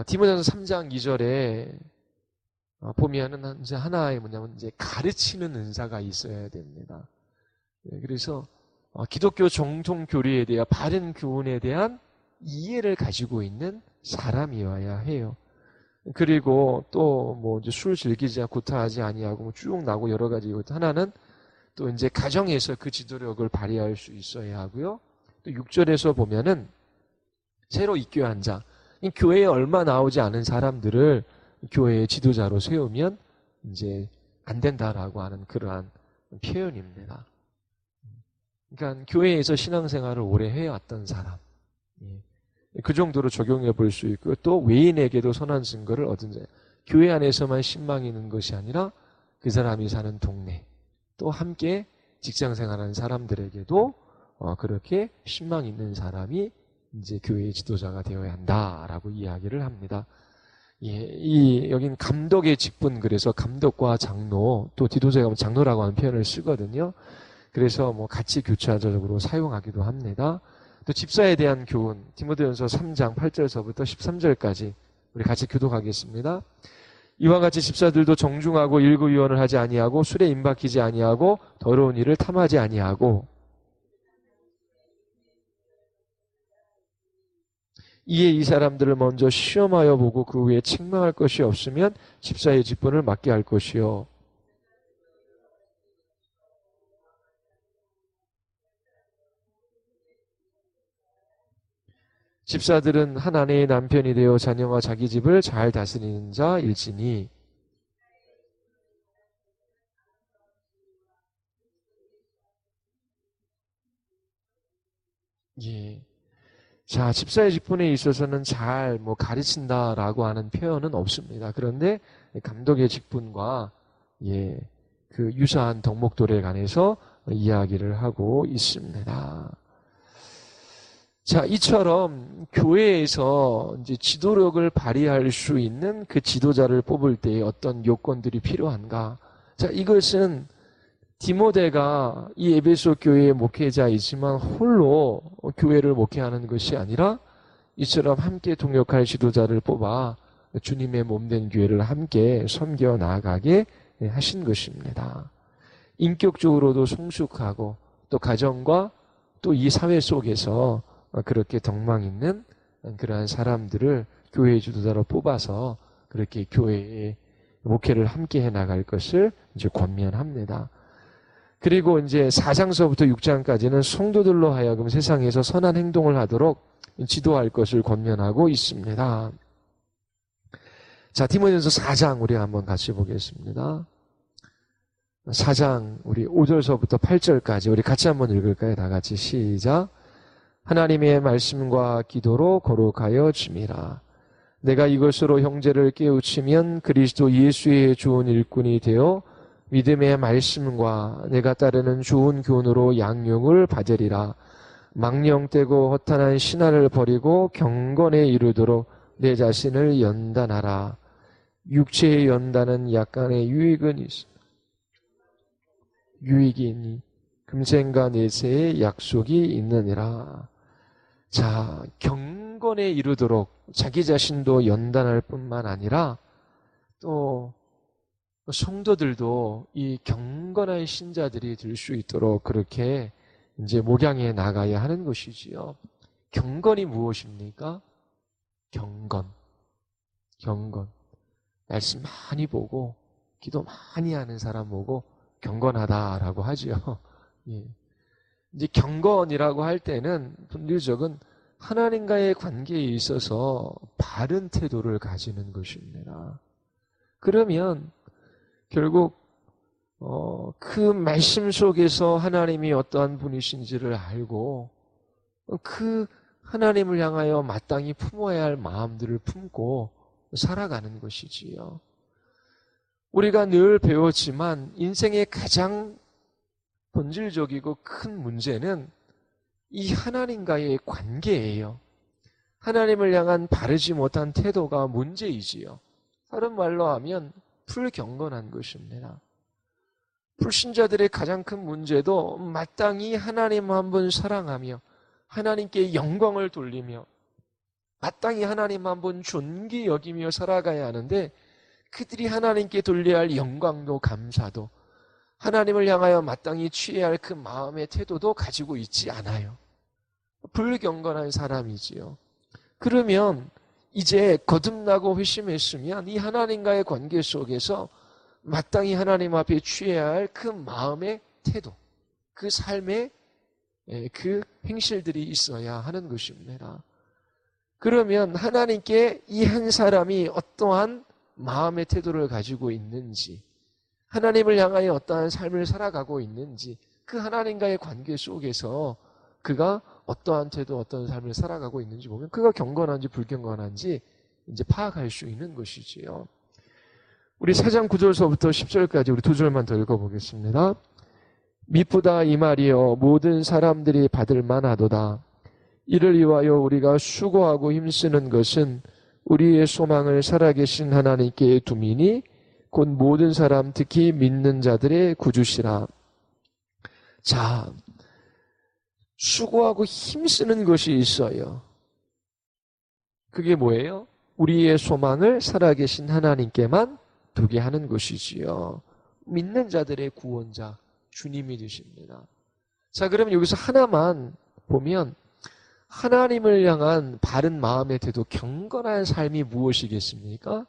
디모데전서 3장 2절에 보면은 이제 하나의 뭐냐면 이제 가르치는 은사가 있어야 됩니다. 예, 그래서 기독교 정통 교리에 대한 바른 교훈에 대한 이해를 가지고 있는 사람이어야 해요. 그리고 또 뭐 이제 술 즐기지 않고 구타하지 아니하고 뭐 쭉 나고 여러 가지 하나는 또 이제 가정에서 그 지도력을 발휘할 수 있어야 하고요. 또 6절에서 보면은 새로 입교한 자, 교회에 얼마 나오지 않은 사람들을 교회의 지도자로 세우면 이제 안 된다라고 하는 그러한 표현입니다. 그러니까 교회에서 신앙생활을 오래 해왔던 사람, 그 정도로 적용해 볼 수 있고 또 외인에게도 선한 증거를 얻은 자, 교회 안에서만 신망이 있는 것이 아니라 그 사람이 사는 동네, 또 함께 직장생활하는 사람들에게도 그렇게 신망 있는 사람이 이제 교회의 지도자가 되어야 한다라고 이야기를 합니다. 예, 여긴 감독의 직분, 그래서 감독과 장로, 또 디도자가 가면 장로라고 하는 표현을 쓰거든요. 그래서 뭐 같이 교차적으로 사용하기도 합니다. 또 집사에 대한 교훈, 디모데전서 3장 8절서부터 13절까지 우리 같이 교독하겠습니다. 이와 같이 집사들도 정중하고 일구유언을 하지 아니하고 술에 임박히지 아니하고 더러운 일을 탐하지 아니하고 이에 이 사람들을 먼저 시험하여 보고 그 후에 책망할 것이 없으면 집사의 직분을 맡게 할 것이요. 집사들은 한 아내의 남편이 되어 자녀와 자기 집을 잘 다스리는 자일지니. 예. 자, 집사의 직분에 있어서는 잘 가르친다라고 하는 표현은 없습니다. 그런데 감독의 직분과 그 유사한 덕목들에 관해서 이야기를 하고 있습니다. 자, 이처럼 교회에서 이제 지도력을 발휘할 수 있는 그 지도자를 뽑을 때 어떤 요건들이 필요한가? 자, 이것은 디모데가 이 에베소 교회의 목회자이지만 홀로 교회를 목회하는 것이 아니라 이처럼 함께 동역할 지도자를 뽑아 주님의 몸된 교회를 함께 섬겨 나아가게 하신 것입니다. 인격적으로도 성숙하고 또 가정과 또 이 사회 속에서 그렇게 덕망 있는 그러한 사람들을 교회의 지도자로 뽑아서 그렇게 교회의 목회를 함께 해 나갈 것을 이제 권면합니다. 그리고 이제 4장서부터 6장까지는 성도들로 하여금 세상에서 선한 행동을 하도록 지도할 것을 권면하고 있습니다. 자, 디모데전서 4장 우리 한번 같이 보겠습니다. 4장 우리 5절서부터 8절까지 우리 같이 한번 읽을까요? 다 같이 시작. 하나님의 말씀과 기도로 거룩하여 줌이라. 내가 이것으로 형제를 깨우치면 그리스도 예수의 좋은 일꾼이 되어 믿음의 말씀과 내가 따르는 좋은 교훈으로 양육을 받으리라. 망령되고 허탄한 신화를 버리고 경건에 이르도록 내 자신을 연단하라. 육체의 연단은 약간의 유익은 있어. 유익이 있니 금생과 내세의 약속이 있느니라. 자, 경건에 이르도록 자기 자신도 연단할 뿐만 아니라 또 성도들도 이 경건한 신자들이 될 수 있도록 그렇게 이제 목양해 나가야 하는 것이지요. 경건이 무엇입니까? 경건. 말씀 많이 보고 기도 많이 하는 사람 보고 경건하다라고 하죠. 예. 이제 경건이라고 할 때는 본질적은 하나님과의 관계에 있어서 바른 태도를 가지는 것입니다. 그러면 결국 그 말씀 속에서 하나님이 어떠한 분이신지를 알고 그 하나님을 향하여 마땅히 품어야 할 마음들을 품고 살아가는 것이지요. 우리가 늘 배웠지만 인생의 가장 본질적이고 큰 문제는 이 하나님과의 관계예요. 하나님을 향한 바르지 못한 태도가 문제이지요. 다른 말로 하면 불경건한 것입니다. 불신자들의 가장 큰 문제도 마땅히 하나님 한 분 사랑하며 하나님께 영광을 돌리며 마땅히 하나님 한 분 존귀 여기며 살아가야 하는데 그들이 하나님께 돌려야 할 영광도 감사도 하나님을 향하여 마땅히 취해야 할 그 마음의 태도도 가지고 있지 않아요. 불경건한 사람이지요. 그러면 이제 거듭나고 회심했으면 이 하나님과의 관계 속에서 마땅히 하나님 앞에 취해야 할 그 마음의 태도, 그 삶의 그 행실들이 있어야 하는 것입니다. 그러면 하나님께 이 한 사람이 어떠한 마음의 태도를 가지고 있는지, 하나님을 향하여 어떠한 삶을 살아가고 있는지, 그 하나님과의 관계 속에서 그가 어떠한 태도, 어떤 삶을 살아가고 있는지 보면 그가 경건한지 불경건한지 이제 파악할 수 있는 것이지요. 우리 4장 9절서부터 10절까지 우리 2절만 더 읽어보겠습니다. 미쁘다 이 말이여 모든 사람들이 받을 만하도다. 이를 위하여 우리가 수고하고 힘쓰는 것은 우리의 소망을 살아계신 하나님께 두미니 곧 모든 사람 특히 믿는 자들의 구주시라. 자, 수고하고 힘쓰는 것이 있어요. 그게 뭐예요? 우리의 소망을 살아계신 하나님께만 두게 하는 것이지요. 믿는 자들의 구원자 주님이 되십니다. 자, 그러면 여기서 하나만 보면 하나님을 향한 바른 마음의 태도, 경건한 삶이 무엇이겠습니까?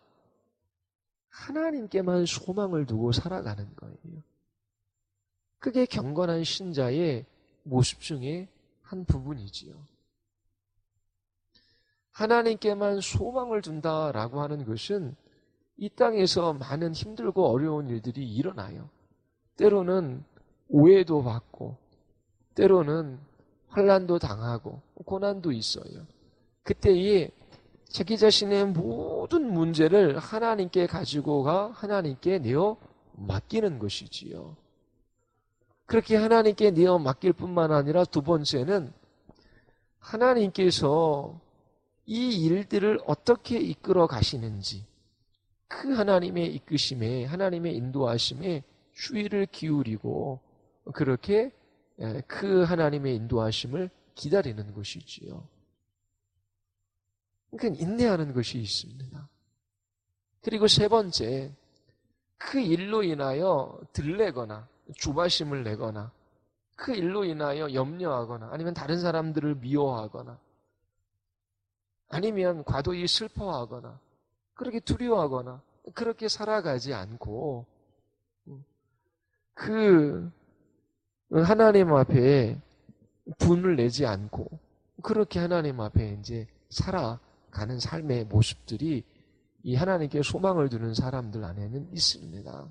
하나님께만 소망을 두고 살아가는 거예요. 그게 경건한 신자의 모습 중에 한 부분이지요. 하나님께만 소망을 둔다라고 하는 것은 이 땅에서 많은 힘들고 어려운 일들이 일어나요. 때로는 오해도 받고, 때로는 환난도 당하고 고난도 있어요. 그때에 자기 자신의 모든 문제를 하나님께 가지고 가 하나님께 내어 맡기는 것이지요. 그렇게 하나님께 내어 맡길 뿐만 아니라 두 번째는 하나님께서 이 일들을 어떻게 이끌어 가시는지 그 하나님의 이끄심에 하나님의 인도하심에 주의를 기울이고 그렇게 그 하나님의 인도하심을 기다리는 것이지요. 그러니까 인내하는 것이 있습니다. 그리고 세 번째, 그 일로 인하여 들레거나 조바심을 내거나 그 일로 인하여 염려하거나 아니면 다른 사람들을 미워하거나 아니면 과도히 슬퍼하거나 그렇게 두려워하거나 그렇게 살아가지 않고 그 하나님 앞에 분을 내지 않고 그렇게 하나님 앞에 이제 살아가는 삶의 모습들이 이 하나님께 소망을 두는 사람들 안에는 있습니다.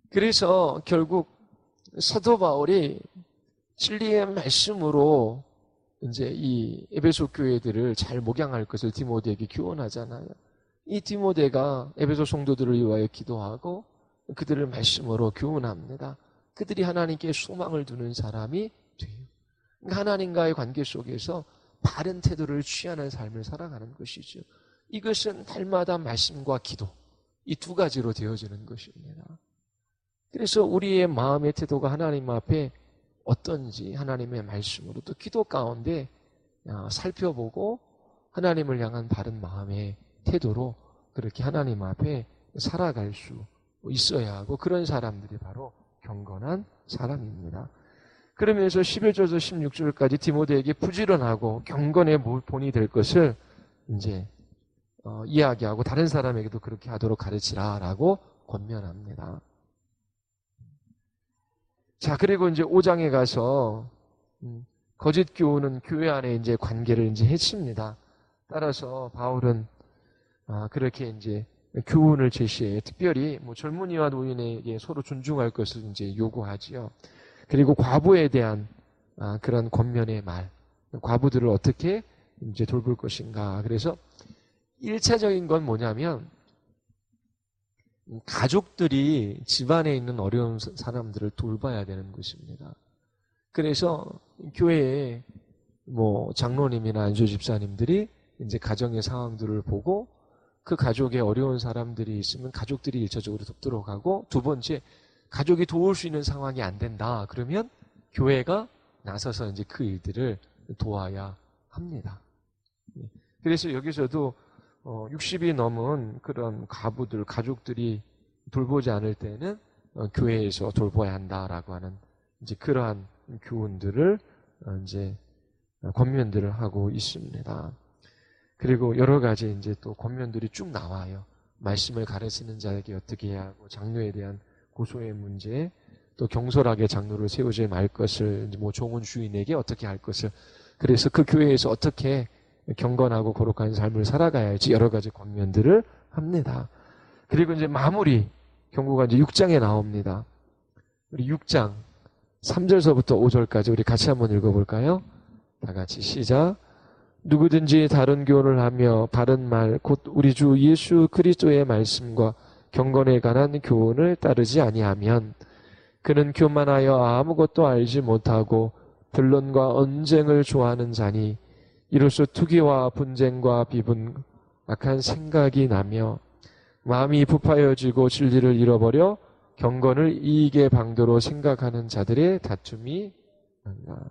그래서 결국 사도 바울이 진리의 말씀으로 이제 이 에베소 교회들을 잘 목양할 것을 디모데에게 교훈하잖아요. 이 디모데가 에베소 성도들을 위하여 기도하고 그들을 말씀으로 교훈합니다. 그들이 하나님께 소망을 두는 사람이 돼요. 하나님과의 관계 속에서 바른 태도를 취하는 삶을 살아가는 것이죠. 이것은 날마다 말씀과 기도 이 두 가지로 되어지는 것입니다. 그래서 우리의 마음의 태도가 하나님 앞에 어떤지 하나님의 말씀으로 또 기도 가운데 살펴보고 하나님을 향한 바른 마음의 태도로 그렇게 하나님 앞에 살아갈 수 있어야 하고 그런 사람들이 바로 경건한 사람입니다. 그러면서 11절에서 16절까지 디모데에게 부지런하고 경건의 본이 될 것을 이제 이야기하고 다른 사람에게도 그렇게 하도록 가르치라라고 권면합니다. 자, 그리고 이제 5장에 가서 거짓 교훈은 교회 안에 이제 관계를 이제 해칩니다. 따라서 바울은 그렇게 이제 교훈을 제시해 특별히 뭐 젊은이와 노인에게 서로 존중할 것을 이제 요구하지요. 그리고 과부에 대한 그런 권면의 말, 과부들을 어떻게 이제 돌볼 것인가. 그래서 1차적인 건 뭐냐면 가족들이 집안에 있는 어려운 사람들을 돌봐야 되는 것입니다. 그래서 교회에 뭐 장로님이나 안수 집사님들이 이제 가정의 상황들을 보고 그 가족에 어려운 사람들이 있으면 가족들이 일차적으로 돕도록 하고 두 번째 가족이 도울 수 있는 상황이 안 된다. 그러면 교회가 나서서 이제 그 일들을 도와야 합니다. 그래서 여기서도 60이 넘은 그런 가부들, 가족들이 돌보지 않을 때는 교회에서 돌봐야 한다라고 하는 이제 그러한 교훈들을 이제 권면들을 하고 있습니다. 그리고 여러 가지 이제 또 권면들이 쭉 나와요. 말씀을 가르치는 자에게 어떻게 해야 하고 장로에 대한 고소의 문제, 또 경솔하게 장로를 세우지 말 것을 뭐 종은 주인에게 어떻게 할 것을 그래서 그 교회에서 어떻게 경건하고 거룩한 삶을 살아가야 할지 여러 가지 권면들을 합니다. 그리고 이제 마무리 경고가 이제 6장에 나옵니다. 우리 6장 3절서부터 5절까지 우리 같이 한번 읽어볼까요? 다 같이 시작. 누구든지 다른 교훈을 하며 바른 말 곧 우리 주 예수 그리스도의 말씀과 경건에 관한 교훈을 따르지 아니하면 그는 교만하여 아무것도 알지 못하고 변론과 언쟁을 좋아하는 자니 이로써 투기와 분쟁과 비분 악한 생각이 나며 마음이 부파여지고 진리를 잃어버려 경건을 이익의 방도로 생각하는 자들의 다툼이 난다.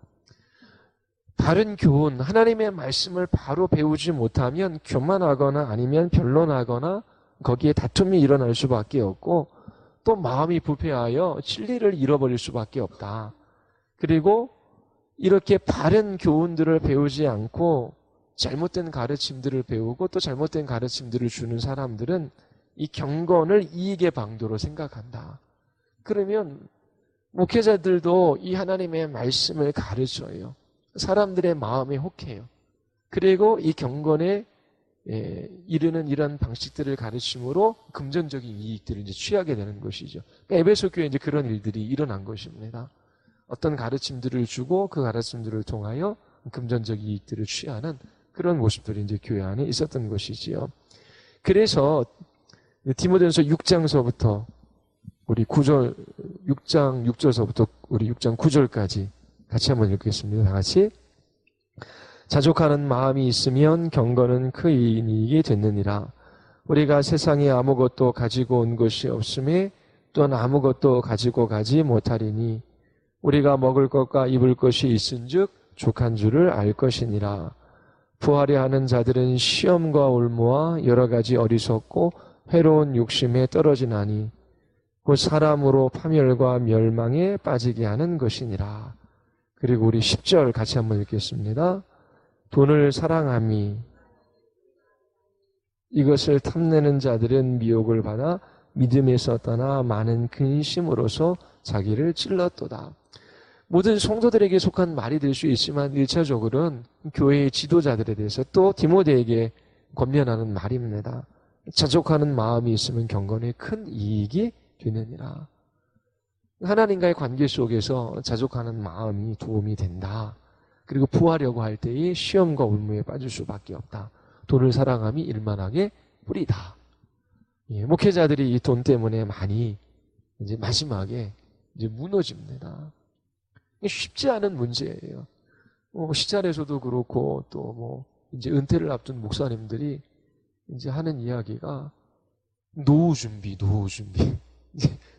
바른 교훈, 하나님의 말씀을 바로 배우지 못하면 교만하거나 아니면 변론하거나 거기에 다툼이 일어날 수밖에 없고 또 마음이 부패하여 진리를 잃어버릴 수밖에 없다. 그리고 이렇게 바른 교훈들을 배우지 않고 잘못된 가르침들을 배우고 또 잘못된 가르침들을 주는 사람들은 이 경건을 이익의 방도로 생각한다. 그러면 목회자들도 이 하나님의 말씀을 가르쳐요. 사람들의 마음에 혹해요. 그리고 이 경건에 이르는 이런 방식들을 가르침으로 금전적인 이익들을 이제 취하게 되는 것이죠. 그러니까 에베소 교회에 이제 그런 일들이 일어난 것입니다. 어떤 가르침들을 주고 그 가르침들을 통하여 금전적 이익들을 취하는 그런 모습들이 이제 교회 안에 있었던 것이지요. 그래서 디모데전서 6장서부터 우리 6장 6절서부터 우리 6장 9절까지 같이 한번 읽겠습니다. 다 같이. 자족하는 마음이 있으면 경건은 큰 이익이 됐느니라. 우리가 세상에 아무것도 가지고 온 것이 없음에 또한 아무것도 가지고 가지 못하리니 우리가 먹을 것과 입을 것이 있은즉 족한 줄을 알 것이니라. 부하려 하는 자들은 시험과 올무와 여러 가지 어리석고 해로운 욕심에 떨어지나니 곧 사람으로 파멸과 멸망에 빠지게 하는 것이니라. 그리고 우리 10절 같이 한번 읽겠습니다. 돈을 사랑함이 이것을 탐내는 자들은 미혹을 받아 믿음에서 떠나 많은 근심으로서 자기를 찔렀도다. 모든 성도들에게 속한 말이 될 수 있지만 1차적으로는 교회의 지도자들에 대해서 또 디모데에게 권면하는 말입니다. 자족하는 마음이 있으면 경건에 큰 이익이 되느니라. 하나님과의 관계 속에서 자족하는 마음이 도움이 된다. 그리고 부하려고 할 때의 시험과 올무에 빠질 수밖에 없다. 돈을 사랑함이 일만하게 뿌리다. 예, 목회자들이 이 돈 때문에 많이 이제 마지막에 이제 무너집니다. 쉽지 않은 문제예요. 시찰에서도 그렇고 또 이제 은퇴를 앞둔 목사님들이 이제 하는 이야기가 노후 준비.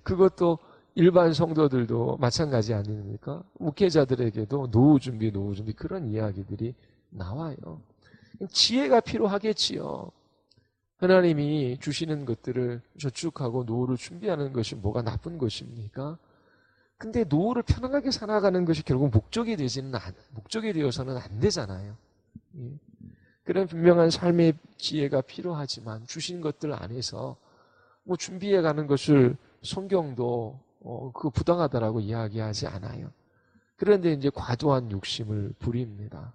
그것도 일반 성도들도 마찬가지 아닙니까? 목회자들에게도 노후 준비 그런 이야기들이 나와요. 지혜가 필요하겠지요. 하나님이 주시는 것들을 저축하고 노후를 준비하는 것이 뭐가 나쁜 것입니까? 근데 노후를 편안하게 살아가는 것이 결국 목적이 되어서는 안 되잖아요. 그런 분명한 삶의 지혜가 필요하지만 주신 것들 안에서 준비해 가는 것을 성경도 그거 부당하다라고 이야기하지 않아요. 그런데 이제 과도한 욕심을 부립니다.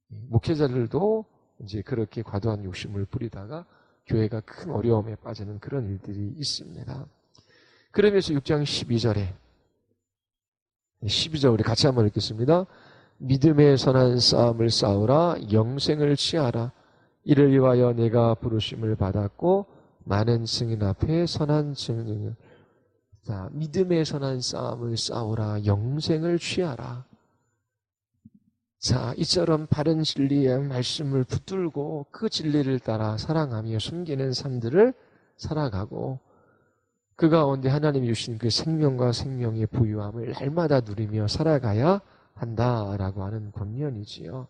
목회자들도 이제 그렇게 과도한 욕심을 부리다가 교회가 큰 어려움에 빠지는 그런 일들이 있습니다. 그러면서 6장 12절 우리 같이 한번 읽겠습니다. 믿음의 선한 싸움을 싸우라. 영생을 취하라. 이를 위하여 내가 부르심을 받았고 많은 증인 앞에 선한 증인을 믿음의 선한 싸움을 싸우라. 영생을 취하라. 자, 이처럼 바른 진리의 말씀을 붙들고 그 진리를 따라 사랑하며 숨기는 삶들을 살아가고 그 가운데 하나님이 주신 그 생명과 생명의 부유함을 날마다 누리며 살아가야 한다라고 하는 권면이지요.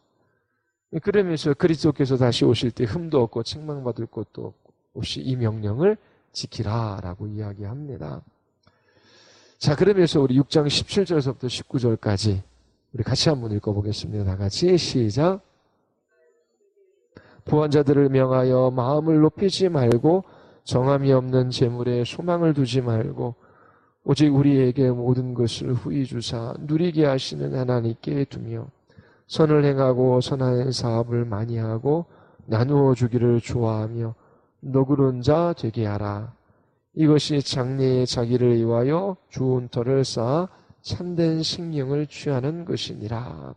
그러면서 그리스도께서 다시 오실 때 흠도 없고 책망받을 것도 없이 이 명령을 지키라라고 이야기합니다. 자, 그러면서 우리 6장 17절서부터 19절까지 우리 같이 한번 읽어보겠습니다. 다 같이 시작. 부한자들을 명하여 마음을 높이지 말고 정함이 없는 재물에 소망을 두지 말고 오직 우리에게 모든 것을 후히 주사 누리게 하시는 하나님께 두며 선을 행하고 선한 사업을 많이 하고 나누어 주기를 좋아하며 너그러운 자 되게 하라. 이것이 장래에 자기를 위하여 좋은 터를 쌓아 참된 생명을 취하는 것이니라.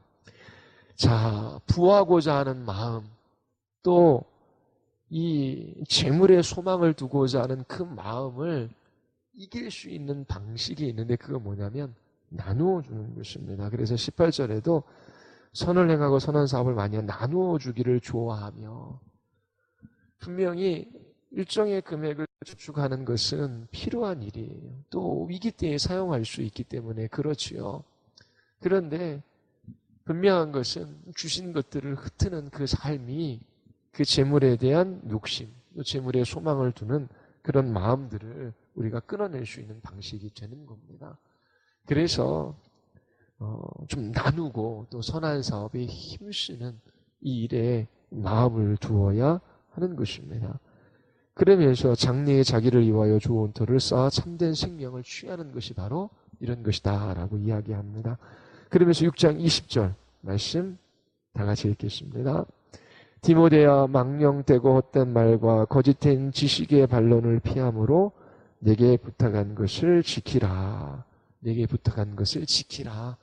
자, 부하고자 하는 마음, 또 이 재물에 소망을 두고자 하는 그 마음을 이길 수 있는 방식이 있는데 그거 뭐냐면 나누어 주는 것입니다. 그래서 18절에도 선을 행하고 선한 사업을 많이 나누어 주기를 좋아하며, 분명히 일정의 금액을 저축하는 것은 필요한 일이에요. 또 위기 때에 사용할 수 있기 때문에 그렇지요. 그런데 분명한 것은 주신 것들을 흩트는 그 삶이 그 재물에 대한 욕심, 또 재물에 소망을 두는 그런 마음들을 우리가 끊어낼 수 있는 방식이 되는 겁니다. 그래서 좀 나누고 또 선한 사업에 힘쓰는 이 일에 마음을 두어야 하는 것입니다. 그러면서 장래에 자기를 위하여 좋은 터를 쌓아 참된 생명을 취하는 것이 바로 이런 것이다 라고 이야기합니다. 그러면서 6장 20절 말씀 다 같이 읽겠습니다. 디모데야, 망령되고 헛된 말과 거짓된 지식의 반론을 피함으로 내게 부탁한 것을 지키라. 내게 부탁한 것을 지키라.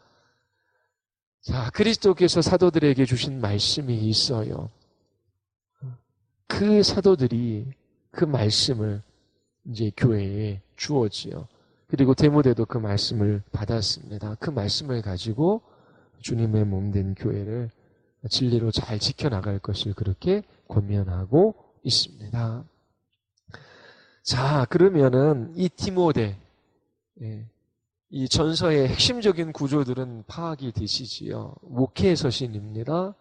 자, 그리스도께서 사도들에게 주신 말씀이 있어요. 그 사도들이 그 말씀을 이제 교회에 주었지요. 그리고 데모데도 그 말씀을 받았습니다. 그 말씀을 가지고 주님의 몸된 교회를 진리로 잘 지켜나갈 것을 그렇게 권면하고 있습니다. 자, 그러면은 이 디모데, 이 전서의 핵심적인 구조들은 파악이 되시지요. 목회 서신입니다.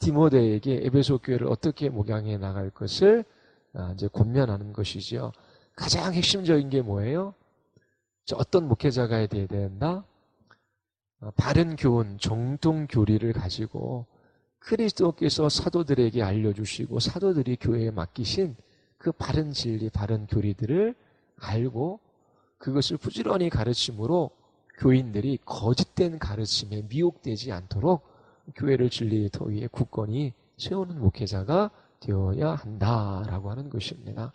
디모데에게 에베소 교회를 어떻게 목양해 나갈 것을 이제 권면하는 것이지요. 가장 핵심적인 게 뭐예요? 어떤 목회자가 되어야 된다? 바른 교훈, 정통 교리를 가지고 그리스도께서 사도들에게 알려주시고 사도들이 교회에 맡기신 그 바른 진리, 바른 교리들을 알고 그것을 부지런히 가르침으로 교인들이 거짓된 가르침에 미혹되지 않도록 교회를 진리의 터 위에 굳건히 세우는 목회자가 되어야 한다라고 하는 것입니다.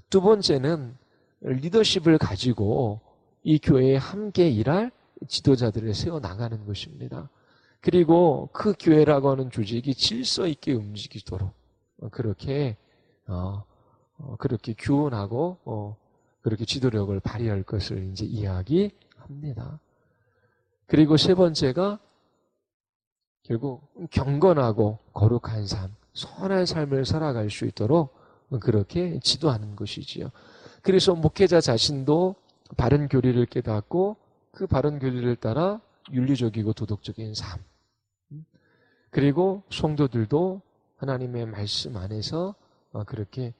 두 번째는 리더십을 가지고 이 교회에 함께 일할 지도자들을 세워나가는 것입니다. 그리고 그 교회라고 하는 조직이 질서 있게 움직이도록 그렇게 교훈하고 그렇게 지도력을 발휘할 것을 이제 이야기합니다. 그리고 세 번째가 결국 경건하고 거룩한 삶, 선한 삶을 살아갈 수 있도록 그렇게 지도하는 것이지요. 그래서 목회자 자신도 바른 교리를 깨닫고 그 바른 교리를 따라 윤리적이고 도덕적인 삶, 그리고 성도들도 하나님의 말씀 안에서 그렇게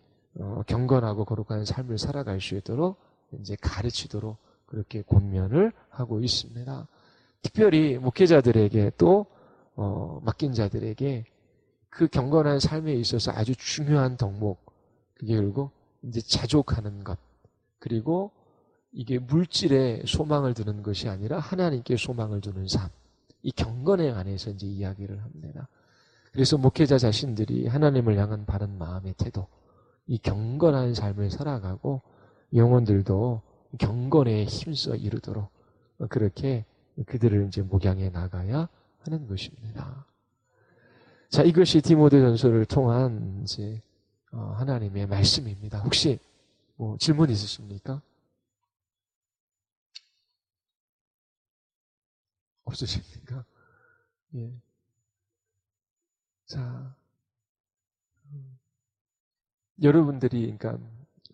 경건하고 거룩한 삶을 살아갈 수 있도록 이제 가르치도록 그렇게 권면을 하고 있습니다. 특별히 목회자들에게 또 맡긴 자들에게 그 경건한 삶에 있어서 아주 중요한 덕목, 그게 결국 이제 자족하는 것, 그리고 이게 물질에 소망을 두는 것이 아니라 하나님께 소망을 두는 삶, 이 경건에 관해서 이제 이야기를 합니다. 그래서 목회자 자신들이 하나님을 향한 바른 마음의 태도, 이 경건한 삶을 살아가고 영혼들도 경건에 힘써 이루도록 그렇게 그들을 이제 목양해 나가야 하는 것입니다. 자, 이것이 디모데전서를 통한 이제 하나님의 말씀입니다. 혹시 뭐 질문 있으십니까? 없으십니까? 예. 자, 여러분들이 그러니까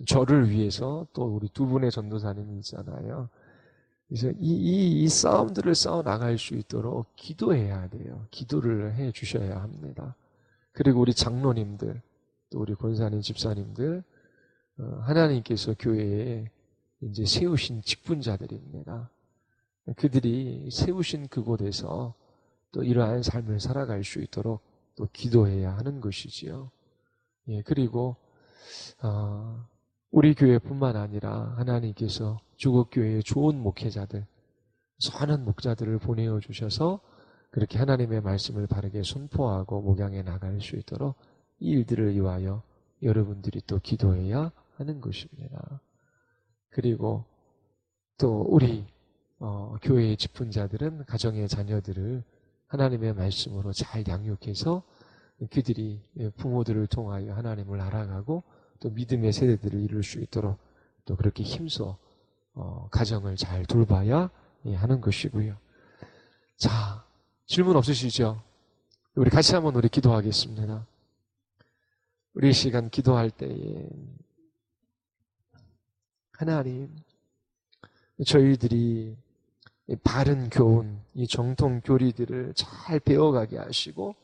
저를 위해서 또 우리 두 분의 전도사님이 있잖아요. 그래서 이 싸움들을 싸워 나갈 수 있도록 기도해야 돼요. 기도를 해 주셔야 합니다. 그리고 우리 장로님들, 또 우리 권사님, 집사님들, 하나님께서 교회에 이제 세우신 직분자들입니다. 그들이 세우신 그곳에서 또 이러한 삶을 살아갈 수 있도록 또 기도해야 하는 것이지요. 예, 그리고 우리 교회뿐만 아니라 하나님께서 주국교회의 좋은 목회자들, 선한 목자들을 보내어 주셔서 그렇게 하나님의 말씀을 바르게 선포하고 목양해 나갈 수 있도록 이 일들을 위하여 여러분들이 또 기도해야 하는 것입니다. 그리고 또 우리 교회의 직분자들은 가정의 자녀들을 하나님의 말씀으로 잘 양육해서 그들이 부모들을 통하여 하나님을 알아가고 또 믿음의 세대들을 이룰 수 있도록 또 그렇게 힘써 가정을 잘 돌봐야 하는 것이고요. 자, 질문 없으시죠? 우리 같이 한번 우리 기도하겠습니다. 우리 시간 기도할 때에 하나님, 저희들이 바른 교훈, 이 정통 교리들을 잘 배워가게 하시고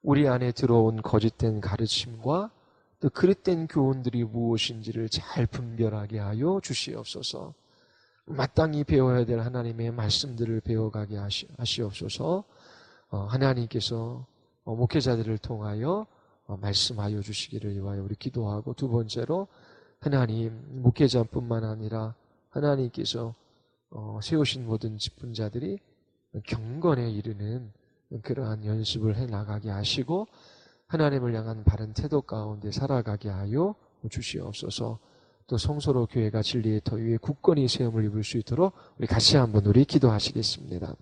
우리 안에 들어온 거짓된 가르침과 또 그릇된 교훈들이 무엇인지를 잘 분별하게 하여 주시옵소서. 마땅히 배워야 될 하나님의 말씀들을 배워가게 하시옵소서. 하나님께서 목회자들을 통하여 말씀하여 주시기를 위하여 우리 기도하고, 두 번째로 하나님, 목회자뿐만 아니라 하나님께서 세우신 모든 직분자들이 경건에 이르는 그러한 연습을 해나가게 하시고 하나님을 향한 바른 태도 가운데 살아가게 하여 주시옵소서. 또 성소로 교회가 진리의 터 위에 굳건히 세움을 입을 수 있도록 우리 같이 한번 기도하시겠습니다.